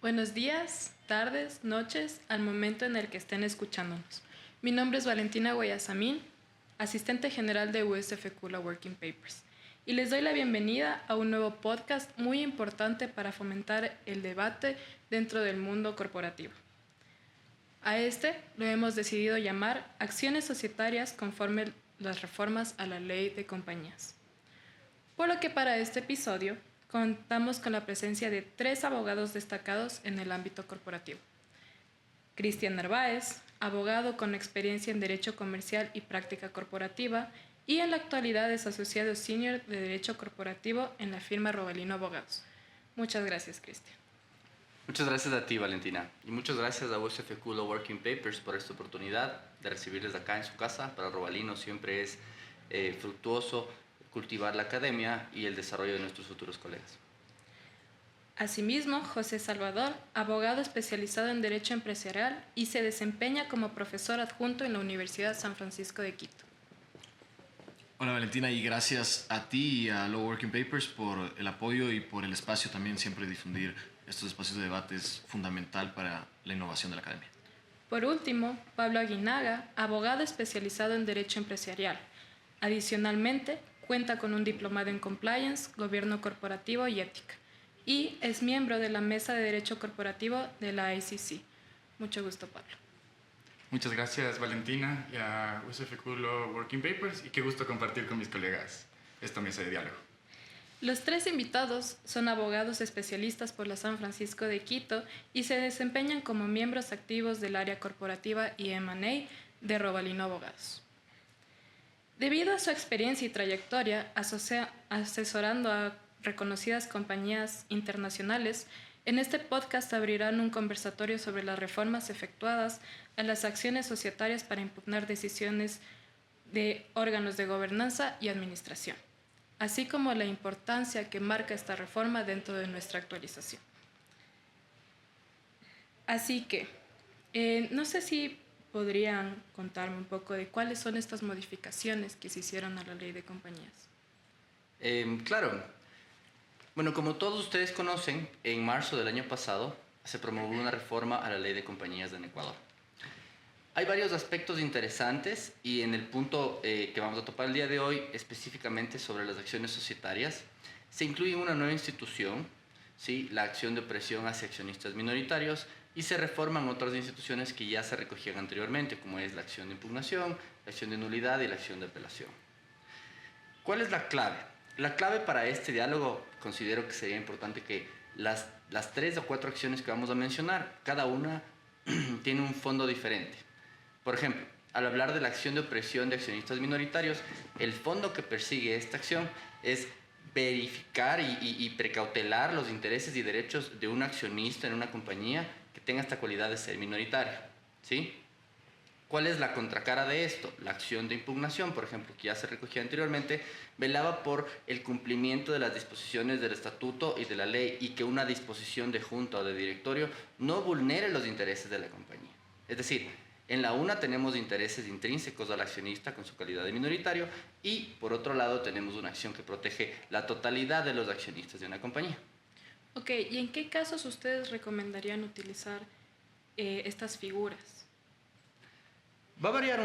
Buenos días, tardes, noches, al momento en el que estén escuchándonos. Mi nombre es Valentina Guayasamín, asistente general de USF Kula Working Papers, y les doy la bienvenida a un nuevo podcast muy importante para fomentar el debate dentro del mundo corporativo. A este lo hemos decidido llamar Acciones Societarias conforme las reformas a la Ley de Compañías. Por lo que para este episodio contamos con la presencia de 3 abogados destacados en el ámbito corporativo. Cristian Narváez, abogado con experiencia en Derecho Comercial y Práctica Corporativa, y en la actualidad es asociado senior de Derecho Corporativo en la firma Robalino Abogados. Muchas gracias, Cristian. Muchas gracias a ti, Valentina, y muchas gracias a USF Kula Working Papers por esta oportunidad de recibirles acá en su casa. Para Robalino siempre es fructuoso cultivar la academia y el desarrollo de nuestros futuros colegas. Asimismo, José Salvador, abogado especializado en Derecho Empresarial y se desempeña como profesor adjunto en la Universidad San Francisco de Quito. Hola Valentina, y gracias a ti y a Law Working Papers por el apoyo y por el espacio también. Siempre difundir estos espacios de debate es fundamental para la innovación de la academia. Por último, Pablo Aguinaga, abogado especializado en Derecho Empresarial. Adicionalmente, cuenta con un diplomado en Compliance, Gobierno Corporativo y Ética, y es miembro de la Mesa de Derecho Corporativo de la ICC. Mucho gusto, Pablo. Muchas gracias, Valentina, y a USF Kula Working Papers, y qué gusto compartir con mis colegas esta mesa de diálogo. Los 3 invitados son abogados especialistas por la San Francisco de Quito y se desempeñan como miembros activos del área corporativa y M&A de Robalino Abogados. Debido a su experiencia y trayectoria asesorando a reconocidas compañías internacionales, en este podcast abrirán un conversatorio sobre las reformas efectuadas a las acciones societarias para impugnar decisiones de órganos de gobernanza y administración, así como la importancia que marca esta reforma dentro de nuestra actualización. Así que, no sé si podrían contarme un poco de cuáles son estas modificaciones que se hicieron a la Ley de Compañías. Claro. Bueno, como todos ustedes conocen, en marzo del año pasado se promulgó una reforma a la Ley de Compañías en Ecuador. Hay varios aspectos interesantes y en el punto que vamos a topar el día de hoy, específicamente sobre las acciones societarias, se incluye una nueva institución, ¿sí? La acción de opresión hacia accionistas minoritarios, y se reforman otras instituciones que ya se recogían anteriormente, como es la acción de impugnación, la acción de nulidad y la acción de apelación. ¿Cuál es la clave? La clave para este diálogo considero que sería importante que las 3 o 4 acciones que vamos a mencionar, cada una tiene un fondo diferente. Por ejemplo, al hablar de la acción de opresión de accionistas minoritarios, el fondo que persigue esta acción es verificar y precautelar los intereses y derechos de un accionista en una compañía que tenga esta cualidad de ser minoritario, ¿sí? ¿Cuál es la contracara de esto? La acción de impugnación, por ejemplo, que ya se recogía anteriormente, velaba por el cumplimiento de las disposiciones del estatuto y de la ley y que una disposición de junta o de directorio no vulnere los intereses de la compañía. Es decir, en la una tenemos intereses intrínsecos al accionista con su calidad de minoritario y por otro lado tenemos una acción que protege la totalidad de los accionistas de una compañía. Ok, ¿y en qué casos ustedes recomendarían utilizar estas figuras? Va a variar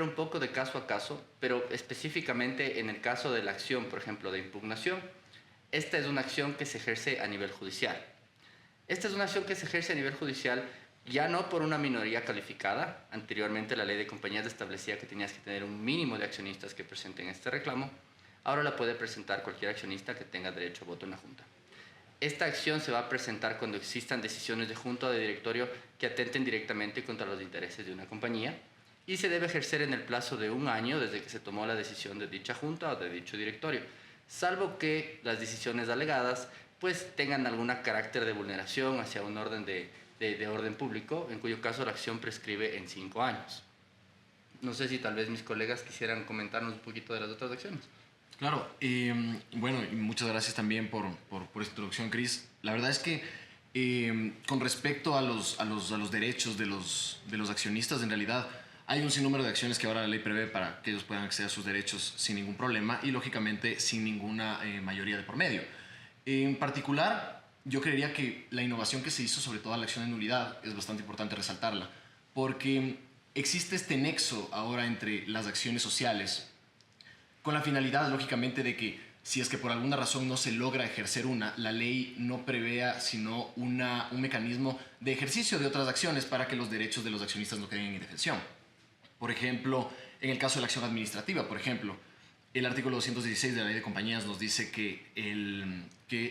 un poco de caso a caso, pero específicamente en el caso de la acción, por ejemplo, de impugnación, esta es una acción que se ejerce a nivel judicial. Esta es una acción que se ejerce a nivel judicial ya no por una minoría calificada. Anteriormente la Ley de Compañías establecía que tenías que tener un mínimo de accionistas que presenten este reclamo. Ahora la puede presentar cualquier accionista que tenga derecho a voto en la Junta. Esta acción se va a presentar cuando existan decisiones de junta o de directorio que atenten directamente contra los intereses de una compañía y se debe ejercer en el plazo de 1 año desde que se tomó la decisión de dicha junta o de dicho directorio, salvo que las decisiones alegadas pues tengan algún carácter de vulneración hacia un orden de orden público, en cuyo caso la acción prescribe en 5 años. No sé si tal vez mis colegas quisieran comentarnos un poquito de las otras acciones. Claro, bueno, y muchas gracias también por esta introducción, Cris. La verdad es que con respecto a los derechos de los accionistas, en realidad hay un sinnúmero de acciones que ahora la ley prevé para que ellos puedan acceder a sus derechos sin ningún problema y, lógicamente, sin ninguna mayoría de por medio. En particular, yo creería que la innovación que se hizo sobre toda la acción de nulidad es bastante importante resaltarla, porque existe este nexo ahora entre las acciones sociales, con la finalidad, lógicamente, de que si es que por alguna razón no se logra ejercer una, la ley no prevea sino un mecanismo de ejercicio de otras acciones para que los derechos de los accionistas no queden en indefensión. Por ejemplo, en el caso de la acción administrativa, por ejemplo, el artículo 216 de la Ley de Compañías nos dice que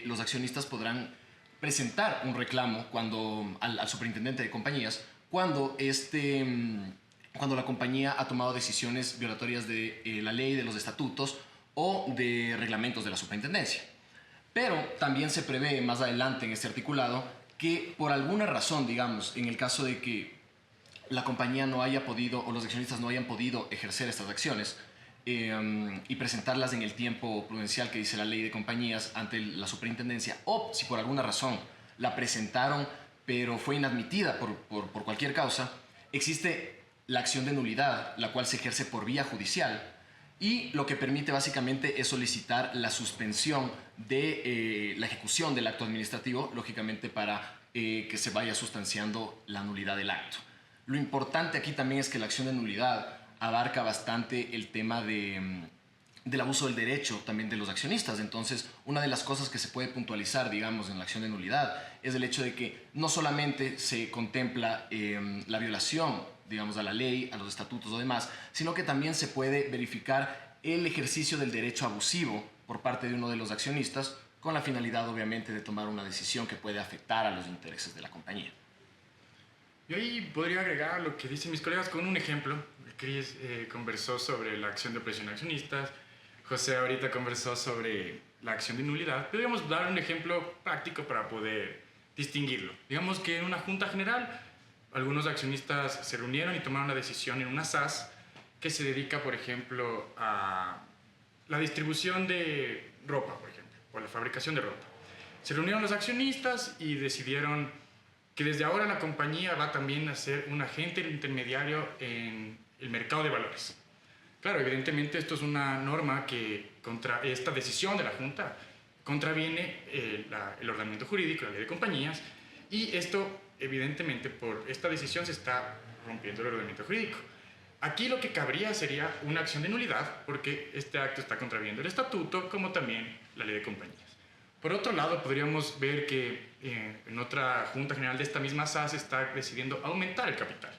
los accionistas podrán presentar un reclamo al superintendente de compañías cuando la compañía ha tomado decisiones violatorias de la ley, de los estatutos o de reglamentos de la superintendencia. Pero también se prevé más adelante en este articulado que por alguna razón, digamos, en el caso de que la compañía no haya podido o los accionistas no hayan podido ejercer estas acciones y presentarlas en el tiempo prudencial que dice la ley de compañías ante la superintendencia, o si por alguna razón la presentaron pero fue inadmitida por cualquier causa, existe la acción de nulidad, la cual se ejerce por vía judicial y lo que permite básicamente es solicitar la suspensión de la ejecución del acto administrativo, lógicamente para que se vaya sustanciando la nulidad del acto. Lo importante aquí también es que la acción de nulidad abarca bastante el tema del abuso del derecho también de los accionistas. Entonces, una de las cosas que se puede puntualizar, digamos, en la acción de nulidad es el hecho de que no solamente se contempla la violación, digamos, a la ley, a los estatutos o demás, sino que también se puede verificar el ejercicio del derecho abusivo por parte de uno de los accionistas con la finalidad, obviamente, de tomar una decisión que puede afectar a los intereses de la compañía. Yo ahí podría agregar lo que dicen mis colegas con un ejemplo. Chris conversó sobre la acción de presión a accionistas, José ahorita conversó sobre la acción de nulidad. Podríamos dar un ejemplo práctico para poder distinguirlo. Digamos que en una junta general, algunos accionistas se reunieron y tomaron una decisión en una SAS que se dedica, por ejemplo, a la distribución de ropa, por ejemplo, o la fabricación de ropa. Se reunieron los accionistas y decidieron que desde ahora la compañía va también a ser un agente intermediario en el mercado de valores. Claro, evidentemente esto es una norma que contra esta decisión de la Junta contraviene el ordenamiento jurídico, la ley de compañías, y esto, evidentemente, por esta decisión se está rompiendo el ordenamiento jurídico. Aquí lo que cabría sería una acción de nulidad, porque este acto está contraviniendo el estatuto, como también la ley de compañías. Por otro lado, podríamos ver que en otra Junta General de esta misma SAS se está decidiendo aumentar el capital.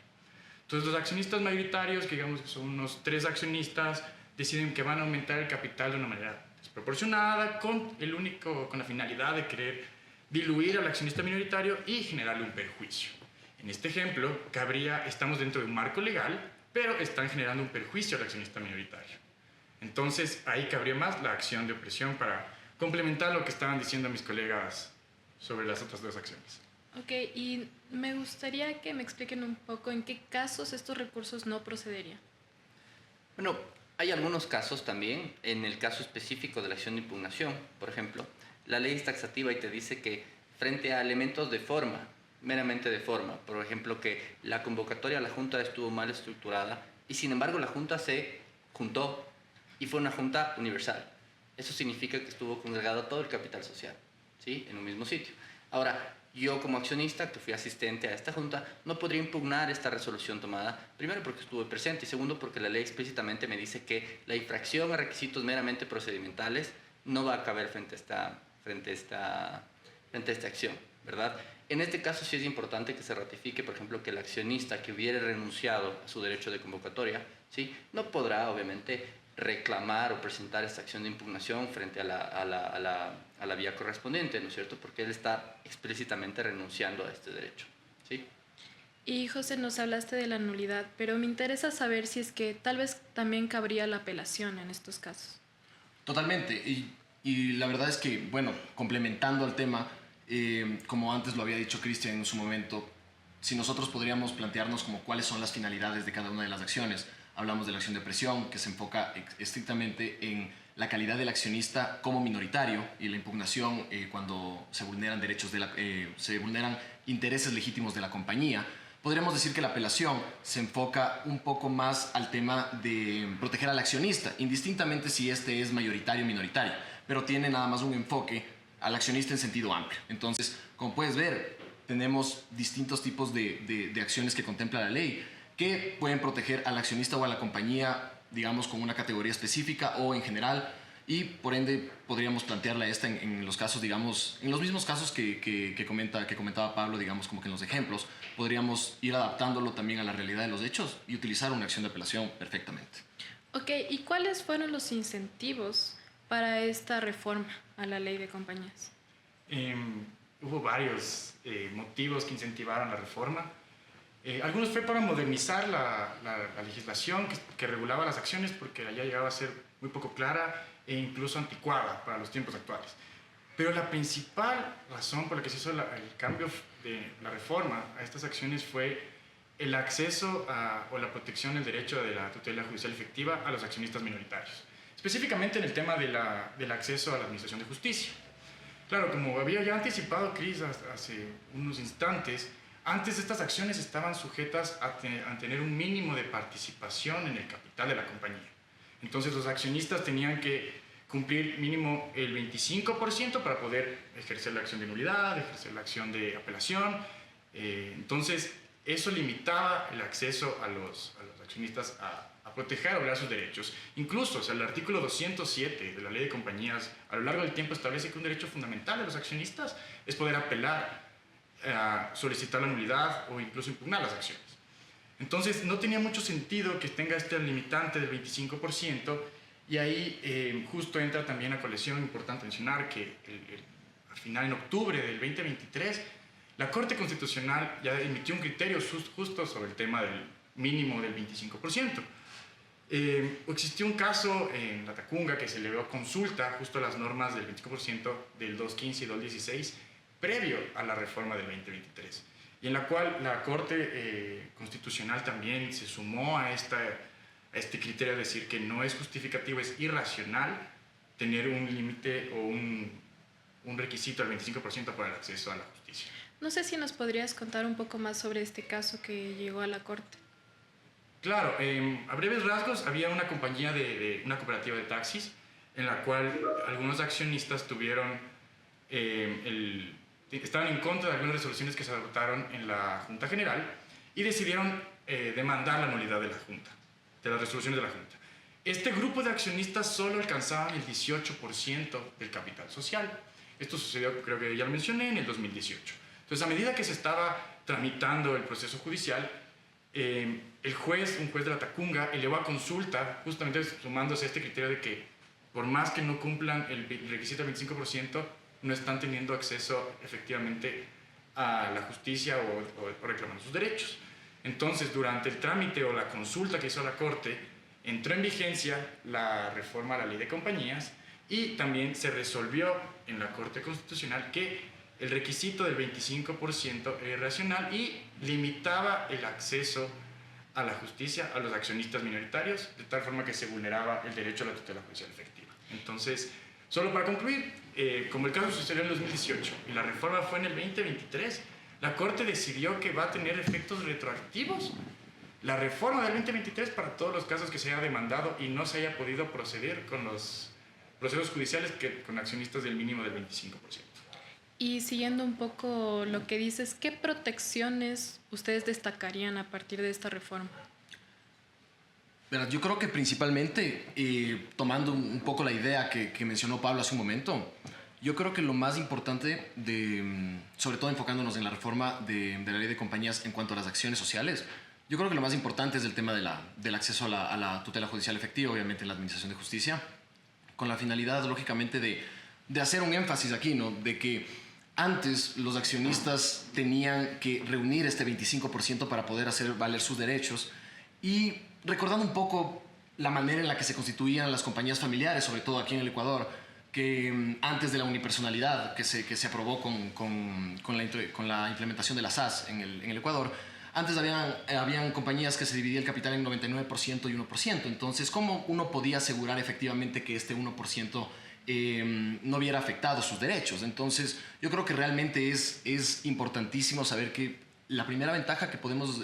Entonces, los accionistas mayoritarios, que digamos que son unos 3 accionistas, deciden que van a aumentar el capital de una manera desproporcionada, con la finalidad de querer diluir al accionista minoritario y generarle un perjuicio. En este ejemplo, estamos dentro de un marco legal, pero están generando un perjuicio al accionista minoritario. Entonces, ahí cabría más la acción de opresión para complementar lo que estaban diciendo mis colegas sobre las otras 2 acciones. Ok, y me gustaría que me expliquen un poco en qué casos estos recursos no procederían. Bueno, hay algunos casos también. En el caso específico de la acción de impugnación, por ejemplo, la ley es taxativa y te dice que frente a elementos de forma, meramente de forma, por ejemplo, que la convocatoria a la Junta estuvo mal estructurada y sin embargo la Junta se juntó y fue una Junta universal. Eso significa que estuvo congregado todo el capital social, ¿sí? En un mismo sitio. Ahora, yo como accionista, que fui asistente a esta junta, no podría impugnar esta resolución tomada, primero porque estuve presente y segundo porque la ley explícitamente me dice que la infracción a requisitos meramente procedimentales no va a caber frente a esta acción, ¿verdad? En este caso sí es importante que se ratifique, por ejemplo, que el accionista que hubiera renunciado a su derecho de convocatoria, ¿sí? No podrá, obviamente, reclamar o presentar esta acción de impugnación frente a la vía correspondiente, ¿no es cierto? Porque él está explícitamente renunciando a este derecho, ¿sí? Y José, nos hablaste de la nulidad, pero me interesa saber si es que tal vez también cabría la apelación en estos casos. Totalmente, y la verdad es que, bueno, complementando al tema, como antes lo había dicho Cristian en su momento, si nosotros podríamos plantearnos como cuáles son las finalidades de cada una de las acciones. Hablamos de la acción de presión, que se enfoca estrictamente en la calidad del accionista como minoritario, y la impugnación cuando se vulneran se vulneran intereses legítimos de la compañía. Podríamos decir que la apelación se enfoca un poco más al tema de proteger al accionista, indistintamente si este es mayoritario o minoritario, pero tiene nada más un enfoque al accionista en sentido amplio. Entonces, como puedes ver, tenemos distintos tipos de acciones que contempla la ley que pueden proteger al accionista o a la compañía, digamos, con una categoría específica o en general, y por ende podríamos plantearla esta en los casos, digamos, en los mismos casos que comentaba Pablo, digamos, como que en los ejemplos, podríamos ir adaptándolo también a la realidad de los hechos y utilizar una acción de apelación perfectamente. Ok, ¿y cuáles fueron los incentivos para esta reforma a la ley de compañías? Hubo varios motivos que incentivaron la reforma. Algunos fue para modernizar la legislación que regulaba las acciones, porque ya llegaba a ser muy poco clara e incluso anticuada para los tiempos actuales. Pero la principal razón por la que se hizo el cambio de la reforma a estas acciones fue el acceso o la protección del derecho de la tutela judicial efectiva a los accionistas minoritarios, específicamente en el tema del acceso a la administración de justicia. Claro, como había ya anticipado Chris hace unos instantes, antes estas acciones estaban sujetas a tener un mínimo de participación en el capital de la compañía. Entonces los accionistas tenían que cumplir mínimo el 25% para poder ejercer la acción de nulidad, ejercer la acción de apelación. Entonces eso limitaba el acceso a los accionistas a proteger o velar sus derechos. Incluso, o sea, el artículo 207 de la Ley de Compañías a lo largo del tiempo establece que un derecho fundamental de los accionistas es poder apelar, solicitar la nulidad o incluso impugnar las acciones. Entonces no tenía mucho sentido que tenga este limitante del 25%, y ahí justo entra también a colección. Importante mencionar que al final, en octubre del 2023, la Corte Constitucional ya emitió un criterio justo sobre el tema del mínimo del 25%. Existió un caso en la Tacunga que se elevó a consulta justo a las normas del 25% del 215 y 216 previo a la reforma del 2023, y en la cual la Corte Constitucional también se sumó a este criterio de decir que no es justificativo, es irracional tener un límite o un requisito del 25% para el acceso a la justicia. No sé si nos podrías contar un poco más sobre este caso que llegó a la Corte. Claro, a breves rasgos, había una compañía una cooperativa de taxis en la cual algunos accionistas estaban en contra de algunas resoluciones que se adoptaron en la Junta General y decidieron demandar la nulidad de la Junta, de las resoluciones de la Junta. Este grupo de accionistas solo alcanzaban el 18% del capital social. Esto sucedió, creo que ya lo mencioné, en el 2018. Entonces, a medida que se estaba tramitando el proceso judicial, un juez de la Tacunga elevó a consulta, justamente sumándose a este criterio de que por más que no cumplan el requisito del 25%, no están teniendo acceso efectivamente a la justicia o reclamando sus derechos. Entonces, durante el trámite o la consulta que hizo la Corte, entró en vigencia la reforma a la Ley de Compañías, y también se resolvió en la Corte Constitucional que el requisito del 25% era irracional y limitaba el acceso a la justicia a los accionistas minoritarios, de tal forma que se vulneraba el derecho a la tutela judicial efectiva. Entonces, solo para concluir, como el caso sucedió en el 2018 y la reforma fue en el 2023, la Corte decidió que va a tener efectos retroactivos la reforma del 2023 para todos los casos que se haya demandado y no se haya podido proceder con los procesos judiciales con accionistas del mínimo del 25%. Y siguiendo un poco lo que dices, ¿qué protecciones ustedes destacarían a partir de esta reforma? Verás, yo creo que principalmente, tomando un poco la idea que mencionó Pablo hace un momento, yo creo que lo más importante, sobre todo enfocándonos en la reforma de la ley de compañías en cuanto a las acciones sociales, yo creo que lo más importante es el tema del acceso a la tutela judicial efectiva, obviamente en la administración de justicia, con la finalidad, lógicamente, de hacer un énfasis aquí, ¿no? De que antes los accionistas tenían que reunir este 25% para poder hacer valer sus derechos, y recordando un poco la manera en la que se constituían las compañías familiares, sobre todo aquí en el Ecuador, que antes de la unipersonalidad que se aprobó con la implementación de la SAS en el Ecuador, antes habían compañías que se dividía el capital en 99% y 1%. Entonces, ¿cómo uno podía asegurar efectivamente que este 1% no viera afectado sus derechos? Entonces, yo creo que realmente es importantísimo saber que la primera ventaja que podemos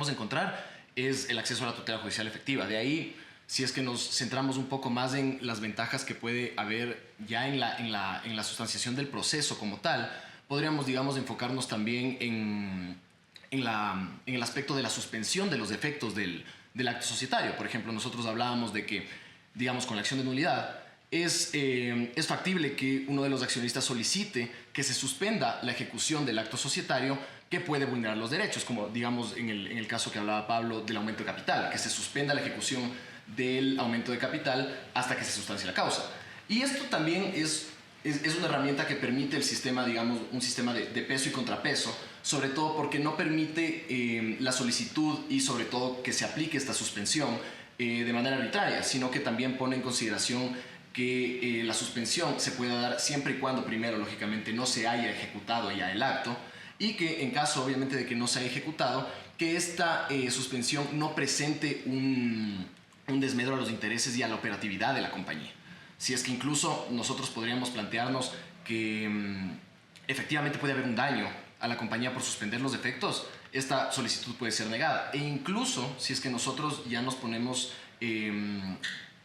encontrar es el acceso a la tutela judicial efectiva. De ahí, si es que nos centramos un poco más en las ventajas que puede haber ya en la sustanciación del proceso como tal, podríamos, digamos, enfocarnos también en el aspecto de la suspensión de los efectos del acto societario. Por ejemplo, nosotros hablábamos de que, digamos, con la acción de nulidad, es factible que uno de los accionistas solicite que se suspenda la ejecución del acto societario que puede vulnerar los derechos, como digamos en el caso que hablaba Pablo del aumento de capital, que se suspenda la ejecución del aumento de capital hasta que se sustancie la causa. Y esto también es una herramienta que permite el sistema, digamos, un sistema de peso y contrapeso, sobre todo porque no permite la solicitud y sobre todo que se aplique esta suspensión de manera arbitraria, sino que también pone en consideración que la suspensión se pueda dar siempre y cuando primero, lógicamente, no se haya ejecutado ya el acto, y que en caso, obviamente, de que no se haya ejecutado, que esta suspensión no presente un desmedro a los intereses y a la operatividad de la compañía. Si es que incluso nosotros podríamos plantearnos que efectivamente puede haber un daño a la compañía por suspender los efectos, esta solicitud puede ser negada. E incluso si es que nosotros ya nos ponemos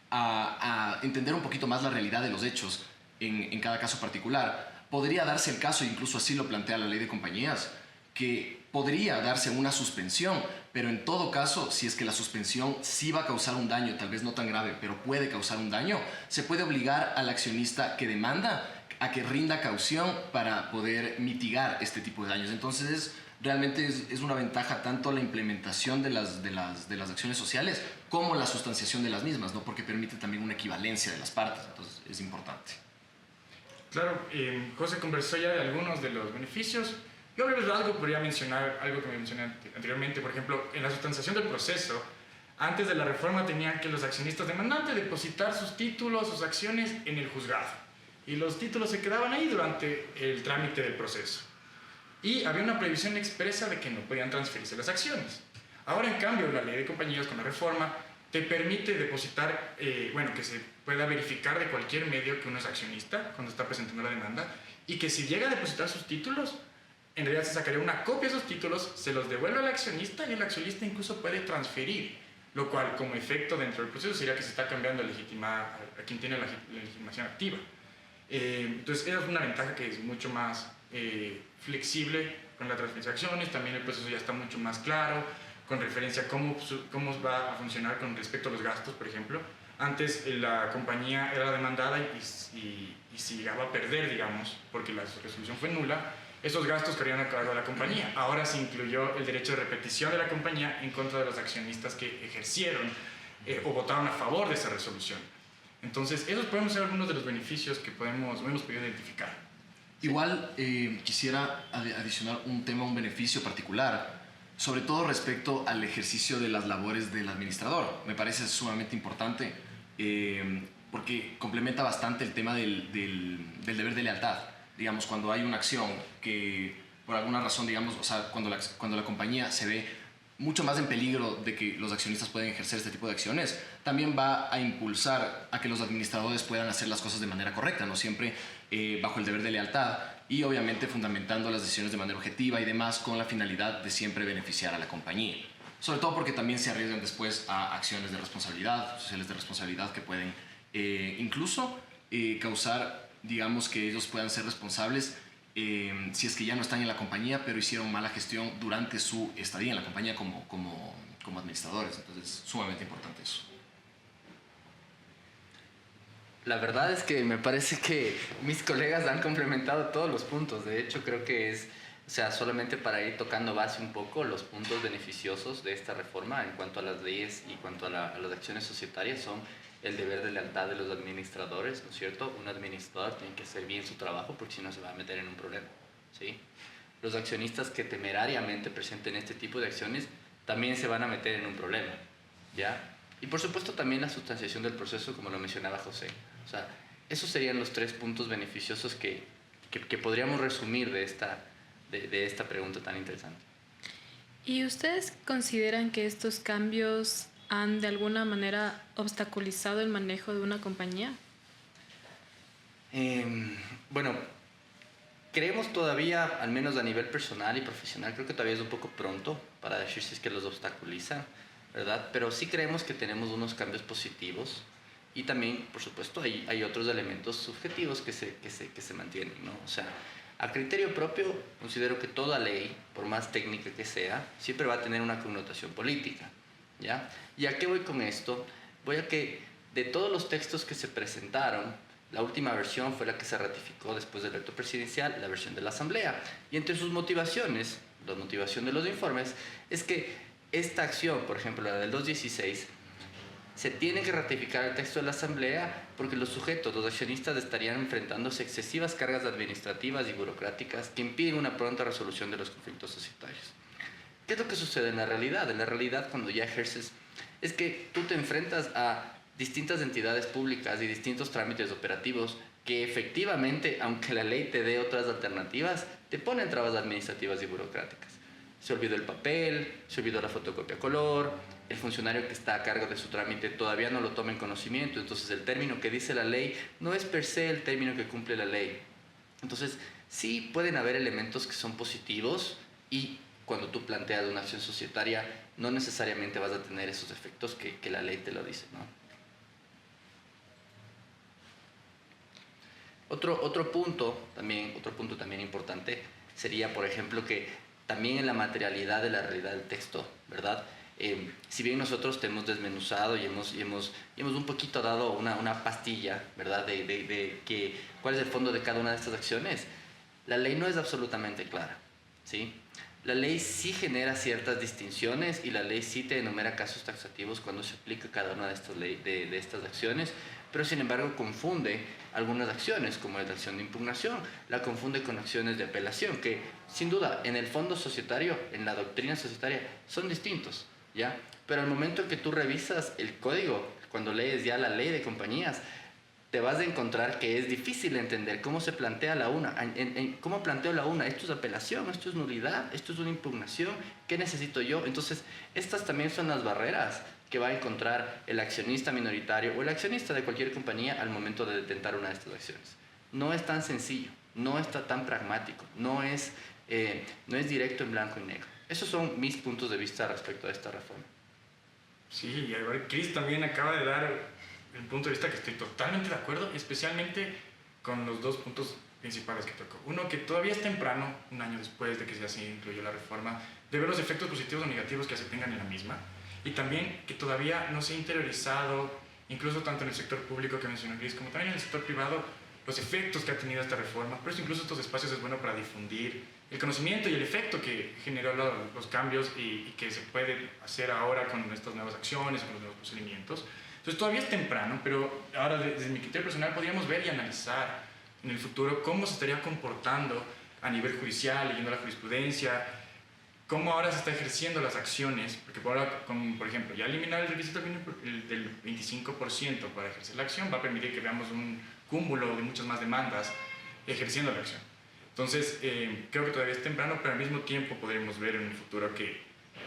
a entender un poquito más la realidad de los hechos en cada caso particular, podría darse el caso, incluso así lo plantea la ley de compañías, que podría darse una suspensión, pero en todo caso, si es que la suspensión sí va a causar un daño, tal vez no tan grave, pero puede causar un daño, se puede obligar al accionista que demanda a que rinda caución para poder mitigar este tipo de daños. Entonces, realmente es una ventaja tanto la implementación de las acciones sociales como la sustanciación de las mismas, ¿no? Porque permite también una equivalencia de las partes, entonces es importante. Claro, José conversó ya de algunos de los beneficios. Yo a breve rasgo podría mencionar algo que me mencioné anteriormente. Por ejemplo, en la sustanciación del proceso, antes de la reforma tenían que los accionistas demandantes depositar sus títulos, sus acciones en el juzgado. Y los títulos se quedaban ahí durante el trámite del proceso. Y había una previsión expresa de que no podían transferirse las acciones. Ahora, en cambio, la ley de compañías con la reforma te permite depositar, que se pueda verificar de cualquier medio que uno es accionista cuando está presentando la demanda, y que si llega a depositar sus títulos, en realidad se sacaría una copia de esos títulos, se los devuelve al accionista y el accionista incluso puede transferir, lo cual como efecto dentro del proceso sería que se está cambiando a quien tiene la legitimación activa. Entonces esa es una ventaja que es mucho más flexible con la transferencia de acciones. También el proceso ya está mucho más claro con referencia a cómo va a funcionar con respecto a los gastos, por ejemplo. Antes la compañía era demandada y si llegaba a perder, digamos, porque la resolución fue nula, esos gastos caerían a cargo de la compañía. Ahora se incluyó el derecho de repetición de la compañía en contra de los accionistas que ejercieron o votaron a favor de esa resolución. Entonces, esos podemos ser algunos de los beneficios que hemos podido identificar. Igual quisiera adicionar un tema, un beneficio particular, sobre todo respecto al ejercicio de las labores del administrador. Me parece sumamente importante porque complementa bastante el tema del deber de lealtad. Digamos, cuando hay una acción que por alguna razón, digamos, o sea, cuando la compañía se ve mucho más en peligro de que los accionistas pueden ejercer este tipo de acciones, también va a impulsar a que los administradores puedan hacer las cosas de manera correcta, no siempre bajo el deber de lealtad y obviamente fundamentando las decisiones de manera objetiva y demás con la finalidad de siempre beneficiar a la compañía. Sobre todo porque también se arriesgan después a acciones de responsabilidad, sociales de responsabilidad que pueden incluso causar, digamos, que ellos puedan ser responsables si es que ya no están en la compañía, pero hicieron mala gestión durante su estadía en la compañía como administradores. Entonces, es sumamente importante eso. La verdad es que me parece que mis colegas han complementado todos los puntos. De hecho, creo que solamente para ir tocando base un poco, los puntos beneficiosos de esta reforma en cuanto a las leyes y cuanto a las acciones societarias son el deber de lealtad de los administradores, ¿no es cierto? Un administrador tiene que hacer bien su trabajo porque si no se va a meter en un problema, ¿sí? Los accionistas que temerariamente presenten este tipo de acciones también se van a meter en un problema, ¿ya? Y por supuesto también la sustanciación del proceso, como lo mencionaba José. O sea, esos serían los 3 puntos beneficiosos que podríamos resumir de esta pregunta tan interesante. ¿Y ustedes consideran que estos cambios han de alguna manera obstaculizado el manejo de una compañía? Bueno, creemos todavía, al menos a nivel personal y profesional, creo que todavía es un poco pronto para decir si es que los obstaculizan. ¿verdad? Pero sí creemos que tenemos unos cambios positivos y también, por supuesto, hay otros elementos subjetivos que se mantienen, ¿no? O sea, a criterio propio, considero que toda ley, por más técnica que sea, siempre va a tener una connotación política, ¿ya? ¿Y a qué voy con esto? Voy a que de todos los textos que se presentaron, la última versión fue la que se ratificó después del veto presidencial, la versión de la Asamblea. Y entre sus motivaciones, la motivación de los informes, es que esta acción, por ejemplo, la del 216, se tiene que ratificar el texto de la Asamblea porque los sujetos, los accionistas, estarían enfrentándose a excesivas cargas administrativas y burocráticas que impiden una pronta resolución de los conflictos societarios. ¿Qué es lo que sucede en la realidad? En la realidad, cuando ya ejerces, es que tú te enfrentas a distintas entidades públicas y distintos trámites operativos que efectivamente, aunque la ley te dé otras alternativas, te ponen trabas administrativas y burocráticas. Se olvidó el papel, se olvidó la fotocopia a color, el funcionario que está a cargo de su trámite todavía no lo toma en conocimiento, entonces el término que dice la ley no es per se el término que cumple la ley. Entonces, sí pueden haber elementos que son positivos y cuando tú planteas una acción societaria no necesariamente vas a tener esos efectos que la ley te lo dice, ¿no? Otro punto también importante sería, por ejemplo, que también en la materialidad de la realidad del texto, ¿verdad? Si bien nosotros te hemos desmenuzado y hemos un poquito dado una pastilla, ¿verdad? De cuál es el fondo de cada una de estas acciones, la ley no es absolutamente clara, ¿sí? La ley sí genera ciertas distinciones y la ley sí te enumera casos taxativos cuando se aplica cada una de estas acciones, pero sin embargo confunde algunas acciones, como es la acción de impugnación, la confunde con acciones de apelación, que sin duda en el fondo societario, en la doctrina societaria, son distintos, ¿ya? Pero al momento en que tú revisas el código, cuando lees ya la ley de compañías, te vas a encontrar que es difícil entender cómo se plantea la una, cómo planteo la una, esto es apelación, esto es nulidad, esto es una impugnación, ¿qué necesito yo? Entonces, estas también son las barreras que va a encontrar el accionista minoritario o el accionista de cualquier compañía al momento de detentar una de estas acciones. No es tan sencillo, no está tan pragmático, no es directo en blanco y negro. Esos son mis puntos de vista respecto a esta reforma. Sí, y ahora Chris también acaba de dar el punto de vista que estoy totalmente de acuerdo, especialmente con los dos puntos principales que tocó. Uno, que todavía es temprano, un año después de que ya se incluyó la reforma, de ver los efectos positivos o negativos que se tengan en la misma. Y también que todavía no se ha interiorizado, incluso tanto en el sector público que mencionó Chris, como también en el sector privado, los efectos que ha tenido esta reforma. Por eso incluso estos espacios es bueno para difundir el conocimiento y el efecto que generó los cambios y que se puede hacer ahora con estas nuevas acciones, con los nuevos procedimientos. Entonces todavía es temprano, pero ahora desde mi criterio personal podríamos ver y analizar en el futuro cómo se estaría comportando a nivel judicial, leyendo la jurisprudencia, cómo ahora se está ejerciendo las acciones, porque ahora, por ejemplo, ya eliminar el requisito del 25% para ejercer la acción va a permitir que veamos un cúmulo de muchas más demandas ejerciendo la acción. Entonces, creo que todavía es temprano, pero al mismo tiempo podremos ver en el futuro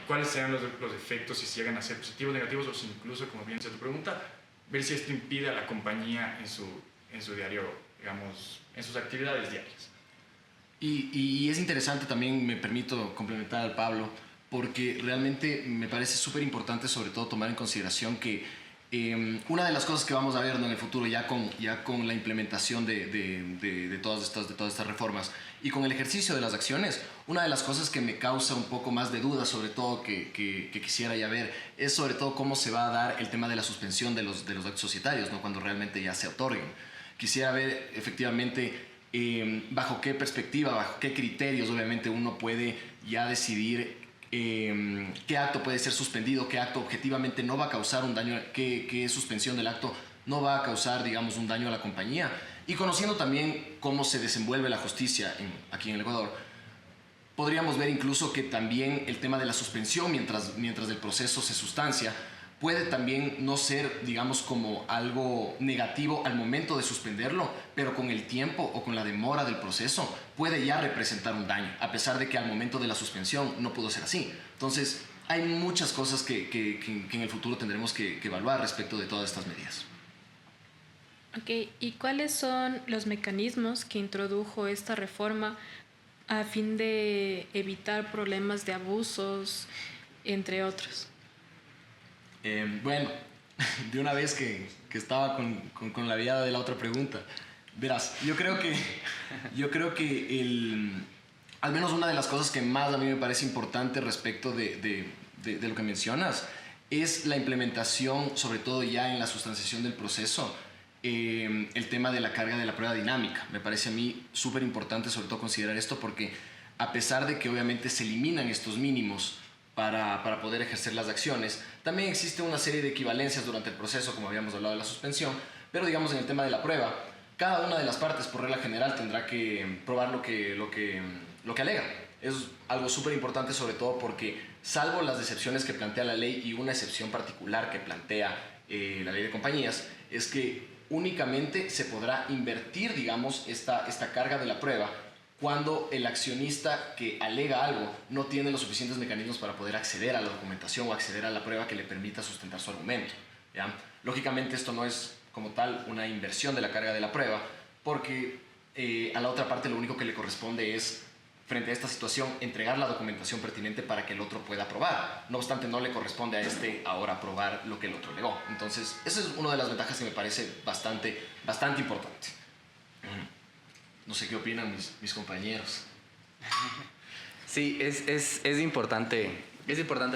cuáles serán los efectos, si llegan a ser positivos, negativos, o si incluso, como bien se tu pregunta, ver si esto impide a la compañía en su diario, digamos, en sus actividades diarias. Y es interesante también, me permito complementar al Pablo, porque realmente me parece súper importante sobre todo tomar en consideración que una de las cosas que vamos a ver, ¿no?, en el futuro ya con la implementación de todas estas reformas y con el ejercicio de las acciones, una de las cosas que me causa un poco más de duda, sobre todo que quisiera ya ver, es sobre todo cómo se va a dar el tema de la suspensión de los actos societarios, ¿no?, cuando realmente ya se otorguen. Quisiera ver efectivamente bajo qué perspectiva, bajo qué criterios obviamente uno puede ya decidir qué acto puede ser suspendido, qué acto objetivamente no va a causar un daño, qué suspensión del acto no va a causar, digamos, un daño a la compañía. Y conociendo también cómo se desenvuelve la justicia aquí en el Ecuador, podríamos ver incluso que también el tema de la suspensión mientras el proceso se sustancia puede también no ser, digamos, como algo negativo al momento de suspenderlo, pero con el tiempo o con la demora del proceso puede ya representar un daño, a pesar de que al momento de la suspensión no pudo ser así. Entonces, hay muchas cosas que en el futuro tendremos que evaluar respecto de todas estas medidas. Ok, ¿y cuáles son los mecanismos que introdujo esta reforma a fin de evitar problemas de abusos, entre otros? Bueno, de una vez que estaba con la viada de la otra pregunta, verás, yo creo que al menos una de las cosas que más a mí me parece importante respecto de lo que mencionas es la implementación, sobre todo ya en la sustanciación del proceso, el tema de la carga de la prueba dinámica. Me parece a mí súper importante sobre todo considerar esto porque a pesar de que obviamente se eliminan estos mínimos para poder ejercer las acciones, también existe una serie de equivalencias durante el proceso, como habíamos hablado de la suspensión, pero digamos en el tema de la prueba, cada una de las partes por regla general tendrá que probar lo que alega. Es algo súper importante sobre todo porque salvo las excepciones que plantea la ley y una excepción particular que plantea la ley de compañías, es que únicamente se podrá invertir, digamos, esta carga de la prueba cuando el accionista que alega algo no tiene los suficientes mecanismos para poder acceder a la documentación o acceder a la prueba que le permita sustentar su argumento, ¿ya? Lógicamente esto no es como tal una inversión de la carga de la prueba porque a la otra parte lo único que le corresponde es, frente a esta situación, entregar la documentación pertinente para que el otro pueda probar. No obstante, no le corresponde a este ahora probar lo que el otro alegó. Entonces, esa es una de las ventajas que me parece bastante importante. No sé qué opinan mis compañeros. Sí, es importante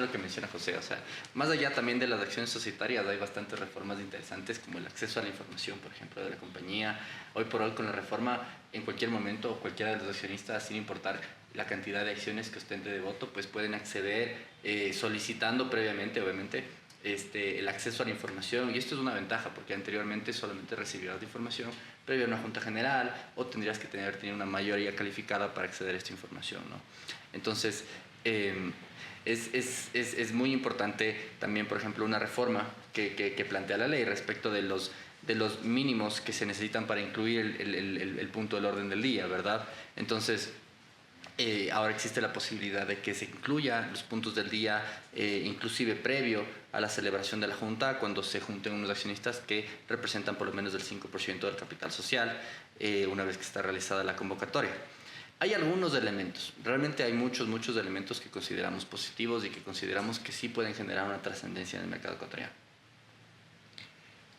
lo que menciona José. O sea, más allá también de las acciones societarias, hay bastantes reformas interesantes como el acceso a la información, por ejemplo, de la compañía. Hoy por hoy, con la reforma, en cualquier momento, cualquiera de los accionistas, sin importar la cantidad de acciones que ostente de voto, pues pueden acceder solicitando previamente, obviamente, el acceso a la información. Y esto es una ventaja porque anteriormente solamente recibías la información previa a una junta general o tendrías que tener una mayoría calificada para acceder a esta información, ¿no? Entonces, es muy importante también, por ejemplo, una reforma que plantea la ley respecto de los mínimos que se necesitan para incluir el punto del orden del día, ¿verdad? Entonces, ahora existe la posibilidad de que se incluya los puntos del día, inclusive previo a la celebración de la junta, cuando se junten unos accionistas que representan por lo menos el 5% del capital social, una vez que está realizada la convocatoria. Hay algunos elementos, realmente hay muchos elementos que consideramos positivos y que consideramos que sí pueden generar una trascendencia en el mercado ecuatoriano.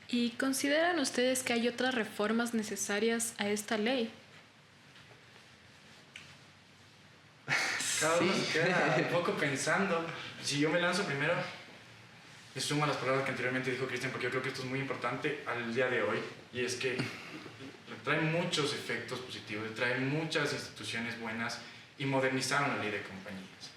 ¿Y consideran ustedes que hay otras reformas necesarias a esta ley? Cada uno se queda un poco pensando. Si yo me lanzo primero, me sumo a las palabras que anteriormente dijo Cristian, porque yo creo que esto es muy importante al día de hoy, y es que trae muchos efectos positivos, trae muchas instituciones buenas y modernizaron la ley de compañías.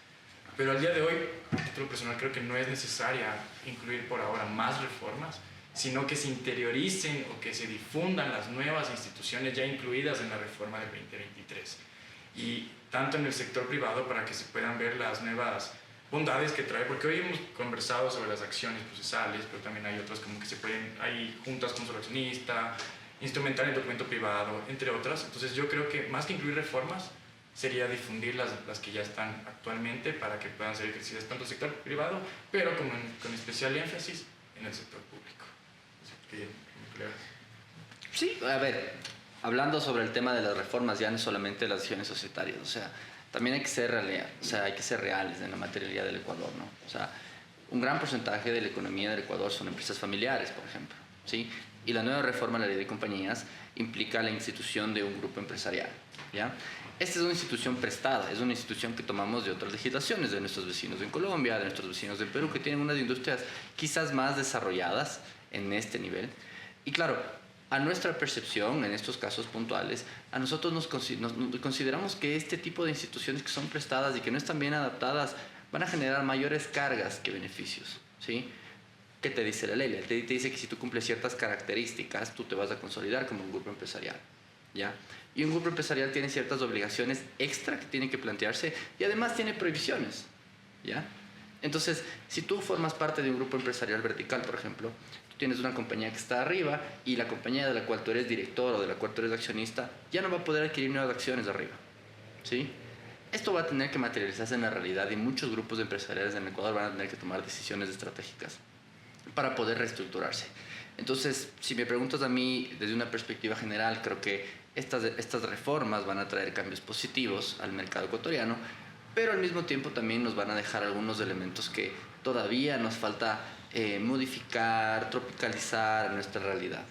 Pero al día de hoy, a título personal, creo que no es necesaria incluir por ahora más reformas, sino que se interioricen o que se difundan las nuevas instituciones ya incluidas en la reforma del 2023. Y tanto en el sector privado para que se puedan ver las nuevas bondades que trae, porque hoy hemos conversado sobre las acciones procesales, pero también hay otras como que hay juntas con solo accionista, instrumental el documento privado, entre otras. Entonces yo creo que más que incluir reformas, sería difundir las que ya están actualmente para que puedan ser ejercidas tanto en el sector privado, pero con especial énfasis en el sector público. Sí, a ver, hablando sobre el tema de las reformas, ya no solamente las acciones societarias, o sea, también hay que ser reales en la materialidad del Ecuador, ¿no? O sea, un gran porcentaje de la economía del Ecuador son empresas familiares, por ejemplo, ¿sí? Y la nueva reforma a la ley de compañías implica la institución de un grupo empresarial, ¿ya? Esta es una institución prestada, es una institución que tomamos de otras legislaciones, de nuestros vecinos en Colombia, de nuestros vecinos en Perú, que tienen unas industrias quizás más desarrolladas en este nivel. Y claro, a nuestra percepción, en estos casos puntuales, a nosotros nos consideramos que este tipo de instituciones que son prestadas y que no están bien adaptadas van a generar mayores cargas que beneficios, ¿sí? ¿Qué te dice la ley? Te dice que si tú cumples ciertas características, tú te vas a consolidar como un grupo empresarial, ¿ya? Y un grupo empresarial tiene ciertas obligaciones extra que tiene que plantearse y además tiene prohibiciones, ¿ya? Entonces, si tú formas parte de un grupo empresarial vertical, por ejemplo, tú tienes una compañía que está arriba y la compañía de la cual tú eres director o de la cual tú eres accionista ya no va a poder adquirir nuevas acciones de arriba, ¿sí? Esto va a tener que materializarse en la realidad y muchos grupos empresariales en Ecuador van a tener que tomar decisiones estratégicas para poder reestructurarse. Entonces, si me preguntas a mí desde una perspectiva general, creo que estas reformas van a traer cambios positivos al mercado ecuatoriano, pero al mismo tiempo también nos van a dejar algunos elementos que todavía nos falta modificar, tropicalizar a nuestra realidad.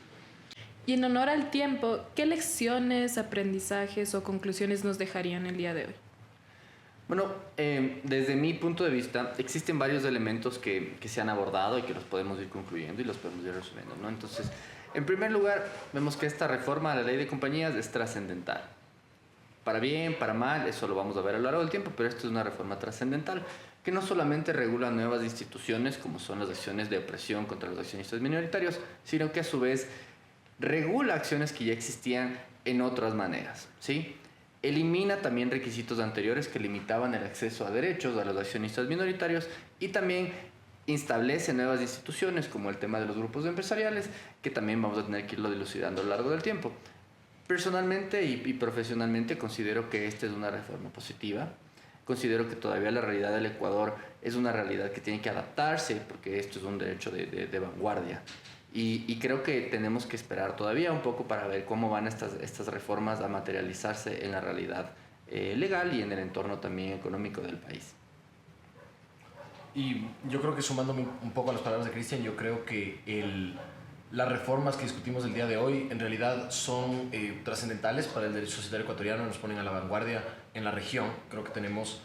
Y en honor al tiempo, ¿qué lecciones, aprendizajes o conclusiones nos dejarían el día de hoy? Bueno, desde mi punto de vista, existen varios elementos que se han abordado y que los podemos ir concluyendo y los podemos ir resumiendo, ¿no? Entonces, en primer lugar, vemos que esta reforma a la ley de compañías es trascendental. Para bien, para mal, eso lo vamos a ver a lo largo del tiempo, pero esto es una reforma trascendental que no solamente regula nuevas instituciones como son las acciones de opresión contra los accionistas minoritarios, sino que a su vez regula acciones que ya existían en otras maneras, ¿sí? Elimina también requisitos anteriores que limitaban el acceso a derechos a los accionistas minoritarios y también establece nuevas instituciones como el tema de los grupos empresariales, que también vamos a tener que irlo dilucidando a lo largo del tiempo. Personalmente y profesionalmente considero que esta es una reforma positiva. Considero que todavía la realidad del Ecuador es una realidad que tiene que adaptarse porque esto es un derecho de vanguardia. Y creo que tenemos que esperar todavía un poco para ver cómo van estas reformas a materializarse en la realidad legal y en el entorno también económico del país. Y yo creo que sumándome un poco a las palabras de Cristian, yo creo que las reformas que discutimos el día de hoy en realidad son trascendentales para el derecho societario ecuatoriano, nos ponen a la vanguardia en la región. Creo que tenemos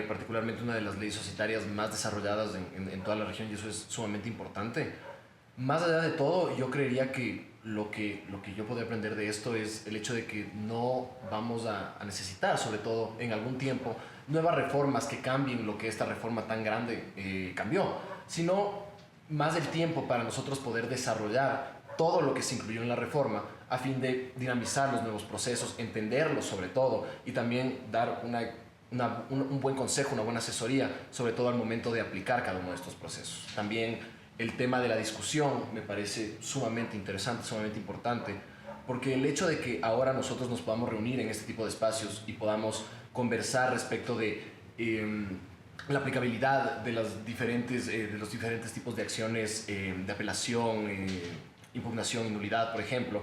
particularmente una de las leyes societarias más desarrolladas en toda la región y eso es sumamente importante. Más allá de todo, yo creería que lo que yo podría aprender de esto es el hecho de que no vamos a necesitar, sobre todo en algún tiempo, nuevas reformas que cambien lo que esta reforma tan grande cambió, sino más el tiempo para nosotros poder desarrollar todo lo que se incluyó en la reforma a fin de dinamizar los nuevos procesos, entenderlos sobre todo y también dar un buen consejo, una buena asesoría, sobre todo al momento de aplicar cada uno de estos procesos. También el tema de la discusión me parece sumamente interesante, sumamente importante, porque el hecho de que ahora nosotros nos podamos reunir en este tipo de espacios y podamos conversar respecto de la aplicabilidad de los diferentes tipos de acciones de apelación, impugnación y nulidad, por ejemplo,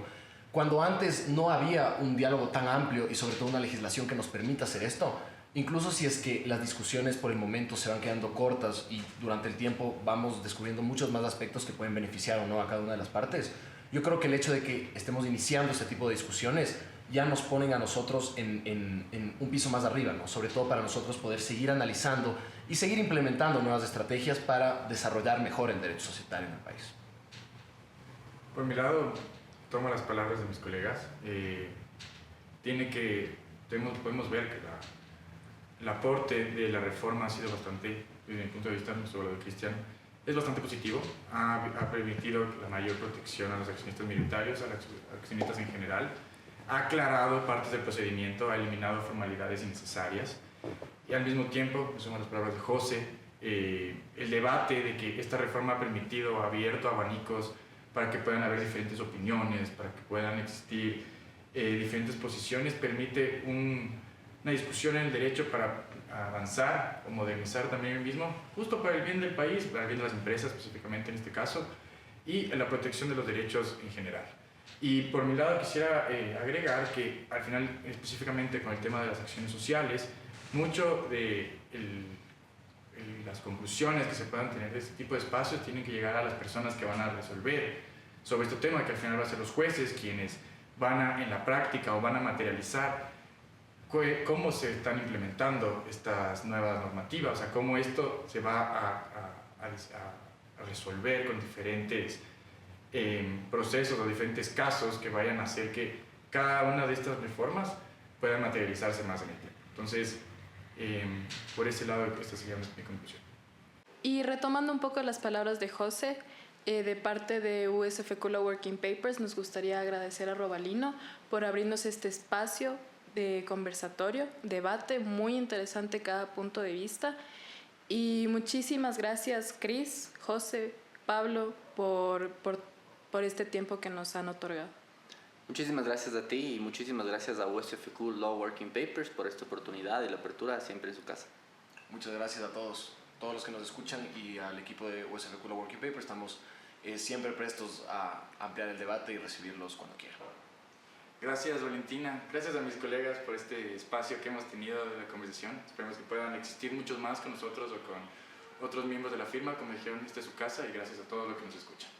cuando antes no había un diálogo tan amplio y sobre todo una legislación que nos permita hacer esto, incluso si es que las discusiones por el momento se van quedando cortas y durante el tiempo vamos descubriendo muchos más aspectos que pueden beneficiar o no a cada una de las partes, yo creo que el hecho de que estemos iniciando este tipo de discusiones ya nos ponen a nosotros en un piso más arriba, ¿no? Sobre todo para nosotros poder seguir analizando y seguir implementando nuevas estrategias para desarrollar mejor el derecho societario en el país. Por mi lado, tomo las palabras de mis colegas. Podemos ver que el aporte de la reforma ha sido bastante, desde mi punto de vista, no solo de Cristian, es bastante positivo. Ha permitido la mayor protección a los accionistas minoritarios, a los accionistas en general. Ha aclarado partes del procedimiento, ha eliminado formalidades innecesarias. Y al mismo tiempo, me sumo a las palabras de José, el debate de que esta reforma ha permitido, ha abierto abanicos para que puedan haber diferentes opiniones, para que puedan existir diferentes posiciones, permite una discusión en el derecho para avanzar o modernizar también el mismo, justo para el bien del país, para el bien de las empresas específicamente en este caso, y la protección de los derechos en general. Y por mi lado quisiera agregar que al final, específicamente con el tema de las acciones sociales, mucho de las conclusiones que se puedan tener de este tipo de espacios tienen que llegar a las personas que van a resolver sobre este tema, que al final van a ser los jueces quienes van a, en la práctica o van a materializar cómo se están implementando estas nuevas normativas, o sea, cómo esto se va a resolver con diferentes procesos o diferentes casos que vayan a hacer que cada una de estas reformas pueda materializarse más en el tiempo. Entonces, por ese lado, esta sería mi conclusión. Y retomando un poco las palabras de José, de parte de USF Kula Working Papers, nos gustaría agradecer a Robalino por abrirnos este espacio de conversatorio, debate, muy interesante cada punto de vista. Y muchísimas gracias, Cris, José, Pablo, por este tiempo que nos han otorgado. Muchísimas gracias a ti y muchísimas gracias a USFQ Law Working Papers por esta oportunidad y la apertura siempre en su casa. Muchas gracias a todos los que nos escuchan y al equipo de USF Law Working Papers. Estamos siempre prestos a ampliar el debate y recibirlos cuando quieran. Gracias, Valentina. Gracias a mis colegas por este espacio que hemos tenido de la conversación. Esperemos que puedan existir muchos más con nosotros o con otros miembros de la firma, como dijeron, esta es su casa y gracias a todos los que nos escuchan.